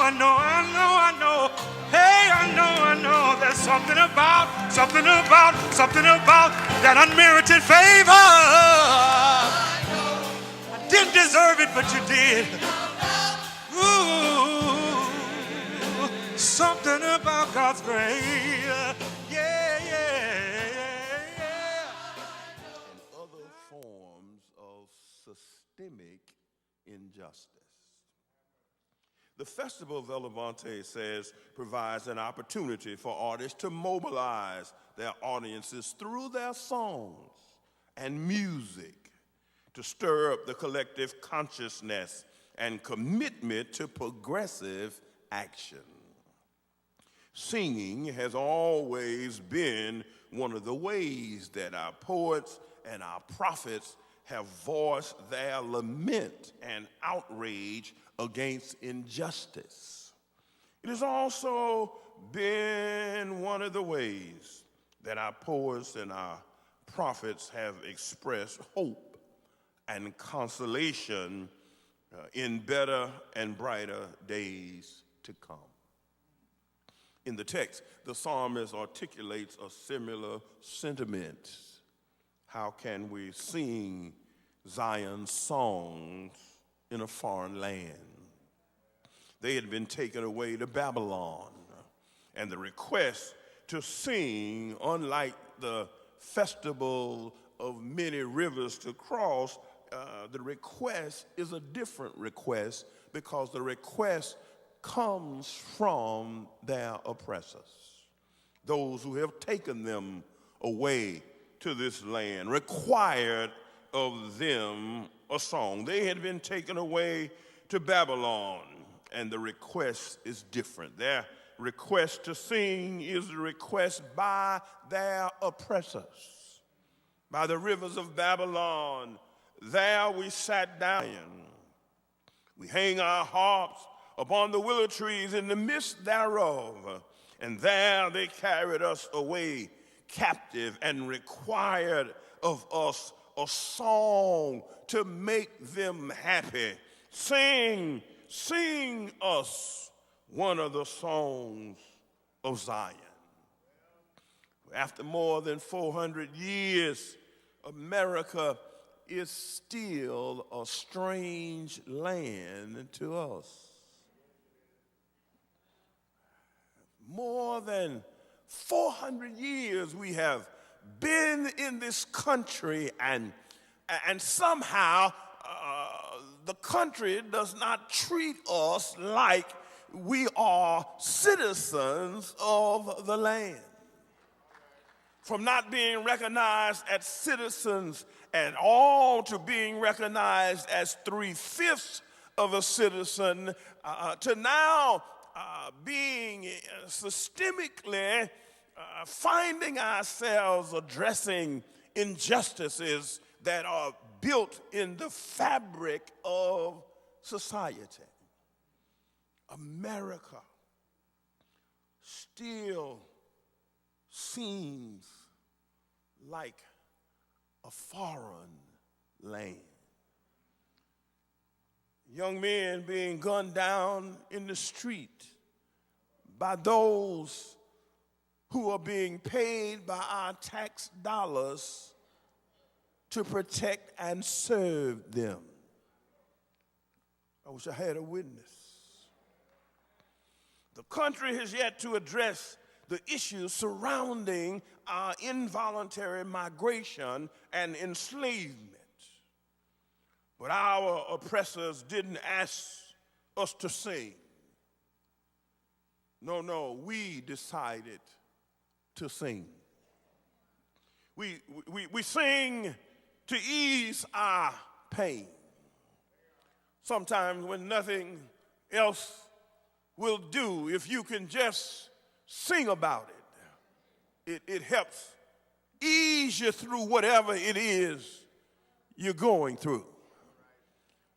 I know. Hey, I know. There's something about that unmerited favor. I didn't deserve it, but you did. Ooh, something about God's grace. Yeah. And other forms of systemic injustice. The Festival of El Levante says provides an opportunity for artists to mobilize their audiences through their songs and music to stir up the collective consciousness and commitment to progressive action. Singing has always been one of the ways that our poets and our prophets have voiced their lament and outrage against injustice. It has also been one of the ways that our poets and our prophets have expressed hope and consolation in better and brighter days to come. In the text, the psalmist articulates a similar sentiment. How can we sing Zion's songs in a foreign land? They had been taken away to Babylon, and the request to sing, unlike the festival of many rivers to cross, the request is a different request because the request comes from their oppressors, those who have taken them away to this land, required of them a song. They had been taken away to Babylon, and the request is different. Their request to sing is a request by their oppressors. By the rivers of Babylon, there we sat down. We hang our harps upon the willow trees in the midst thereof, and there they carried us away captive and required of us a song to make them happy. Sing us one of the songs of Zion. After more than 400 years, America is still a strange land to us. More than 400 years we have been in this country, and somehow the country does not treat us like we are citizens of the land. From not being recognized as citizens at all to being recognized as 3/5 of a citizen, to now being systemically finding ourselves addressing injustices that are built in the fabric of society. America still seems like a foreign land. Young men being gunned down in the street by those who are being paid by our tax dollars to protect and serve them. I wish I had a witness. The country has yet to address the issues surrounding our involuntary migration and enslavement. But our oppressors didn't ask us to sing. No, we decided to sing. We sing to ease our pain. Sometimes when nothing else will do, if you can just sing about it, it helps ease you through whatever it is you're going through.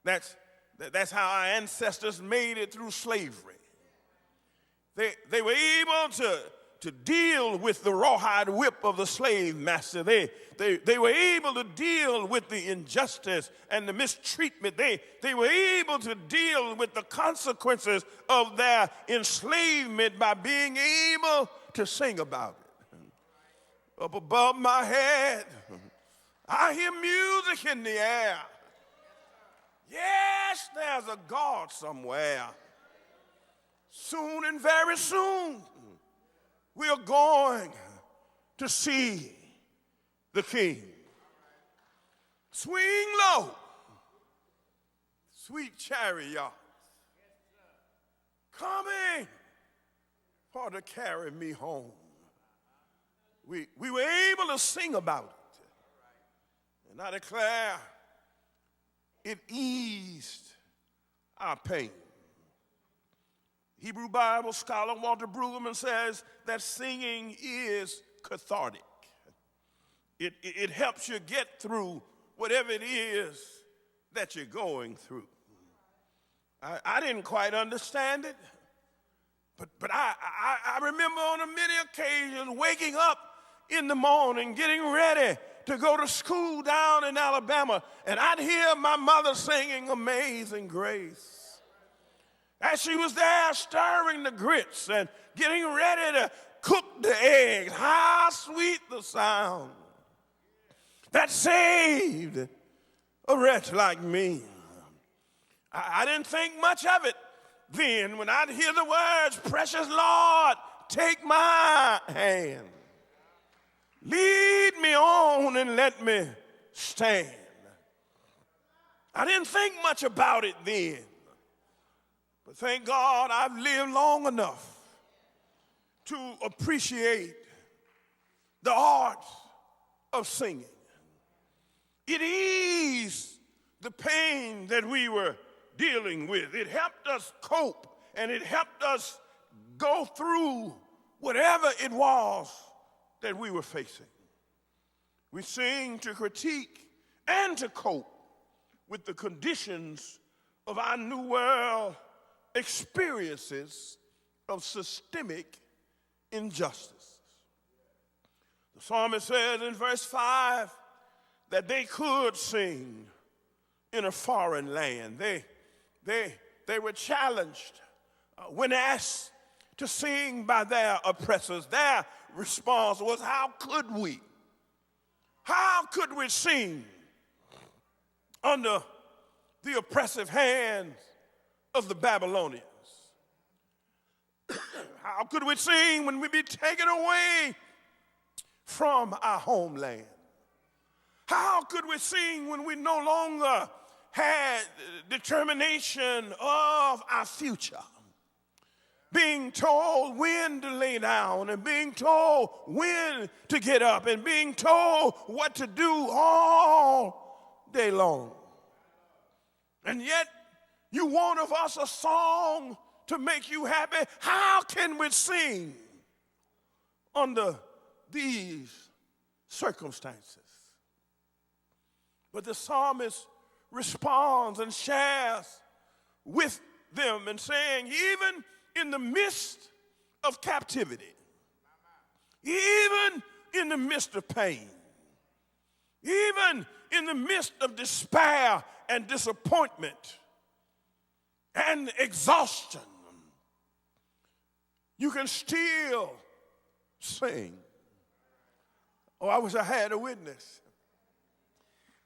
That's how our ancestors made it through slavery. They were able to deal with the rawhide whip of the slave master. They were able to deal with the injustice and the mistreatment. They were able to deal with the consequences of their enslavement by being able to sing about it. Up above my head, I hear music in the air. Yes, there's a God somewhere. Soon and very soon, we are going to see the King. Swing low, sweet chariot, coming for to carry me home. We were able to sing about it. And I declare it eased our pain. Hebrew Bible scholar Walter Brueggemann says that singing is cathartic. It helps you get through whatever it is that you're going through. I didn't quite understand it, but I remember on many occasions waking up in the morning, getting ready to go to school down in Alabama, and I'd hear my mother singing Amazing Grace. As she was there stirring the grits and getting ready to cook the eggs, how sweet the sound that saved a wretch like me. I didn't think much of it then when I'd hear the words, precious Lord, take my hand. Lead me on and let me stand. I didn't think much about it then. But thank God I've lived long enough to appreciate the art of singing. It eased the pain that we were dealing with. It helped us cope, and it helped us go through whatever it was that we were facing. We sing to critique and to cope with the conditions of our new world experiences of systemic injustice. The psalmist says in verse 5 that they could sing in a foreign land. They were challenged when asked to sing by their oppressors. Their response was, how could we? How could we sing under the oppressive hands of the Babylonians? How could we sing when we be taken away from our homeland? How could we sing when we no longer had determination of our future? Being told when to lay down and being told when to get up and being told what to do all day long. And yet you want of us a song to make you happy. How can we sing under these circumstances? But the psalmist responds and shares with them and saying, even in the midst of captivity, even in the midst of pain, even in the midst of despair and disappointment and exhaustion, you can still sing. Oh, I wish I had a witness.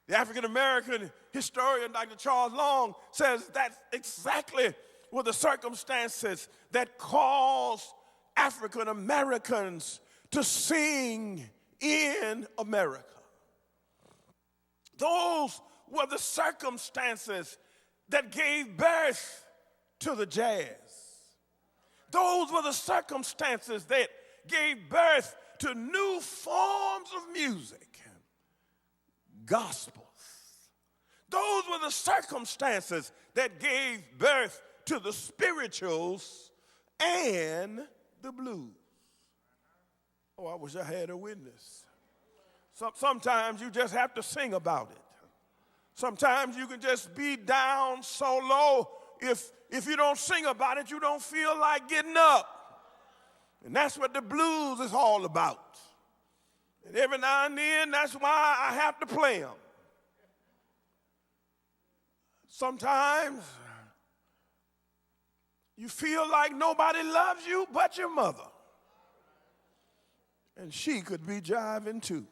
The African-American historian, Dr. Charles Long, says that's exactly what the circumstances that caused African Americans to sing in America. Those were the circumstances that gave birth to the jazz. Those were the circumstances that gave birth to new forms of music, gospels. Those were the circumstances that gave birth to the spirituals and the blues. Oh, I wish I had a witness. Sometimes you just have to sing about it. Sometimes you can just be down so low, if you don't sing about it, you don't feel like getting up. And that's what the blues is all about. And every now and then, that's why I have to play them. Sometimes you feel like nobody loves you but your mother. And she could be jiving too.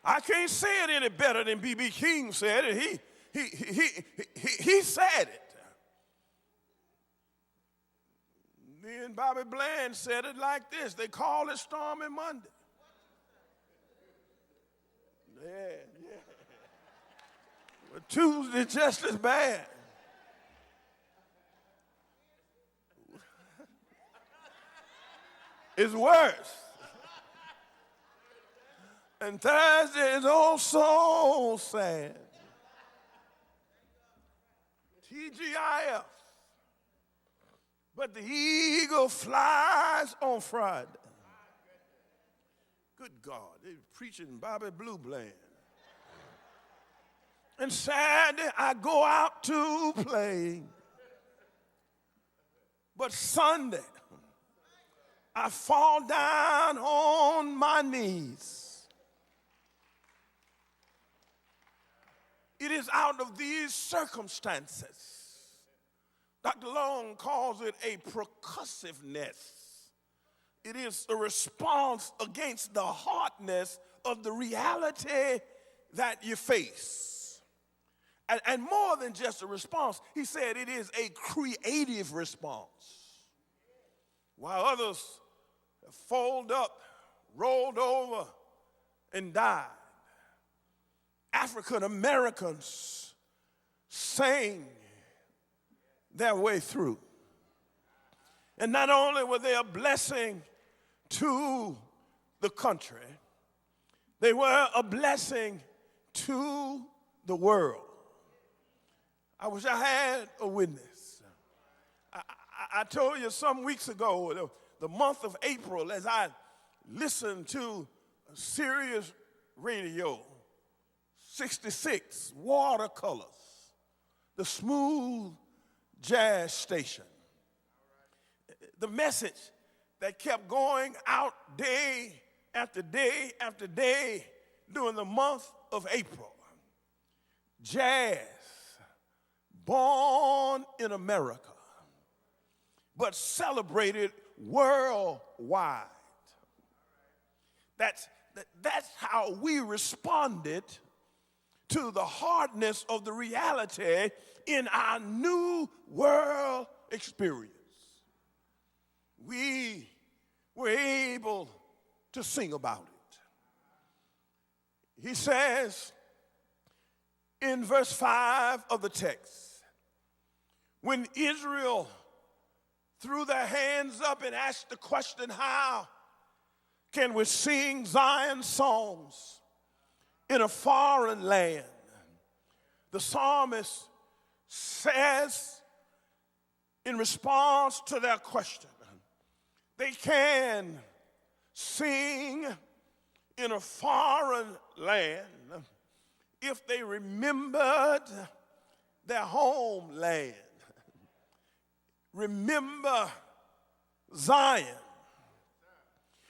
I can't say it any better than B.B. King said it. He said it. Then Bobby Bland said it like this. They call it Stormy Monday. Yeah. But Tuesday just as bad. It's worse. And Thursday is also sad. TGIF. But the eagle flies on Friday. Good God, they're preaching Bobby Blue Bland. And Saturday, I go out to play. But Sunday, I fall down on my knees. It is out of these circumstances. Dr. Long calls it a percussiveness. It is a response against the hardness of the reality that you face. And more than just a response, he said it is a creative response. While others have folded up, rolled over, and died, African Americans sang their way through. And not only were they a blessing to the country, they were a blessing to the world. I wish I had a witness. I told you some weeks ago, the month of April, as I listened to Sirius Radio, 66, Watercolors, the smooth jazz station. The message that kept going out day after day after day during the month of April. Jazz, born in America, but celebrated worldwide. That's how we responded to the hardness of the reality in our new world experience. We were able to sing about it. He says in verse 5 of the text, when Israel threw their hands up and asked the question, how can we sing Zion songs in a foreign land? The psalmist says in response to their question, they can sing in a foreign land if they remembered their homeland. Remember Zion.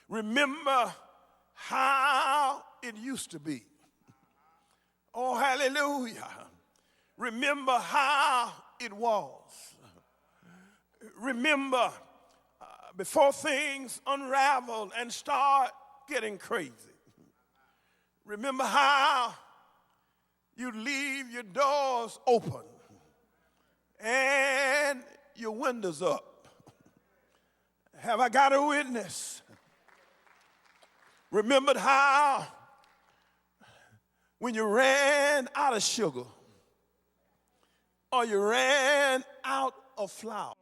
Remember how it used to be. Oh, hallelujah. Remember how it was. Remember before things unravel and start getting crazy. Remember how you leave your doors open and your windows up. Have I got a witness? Remembered how when you ran out of sugar or you ran out of flour,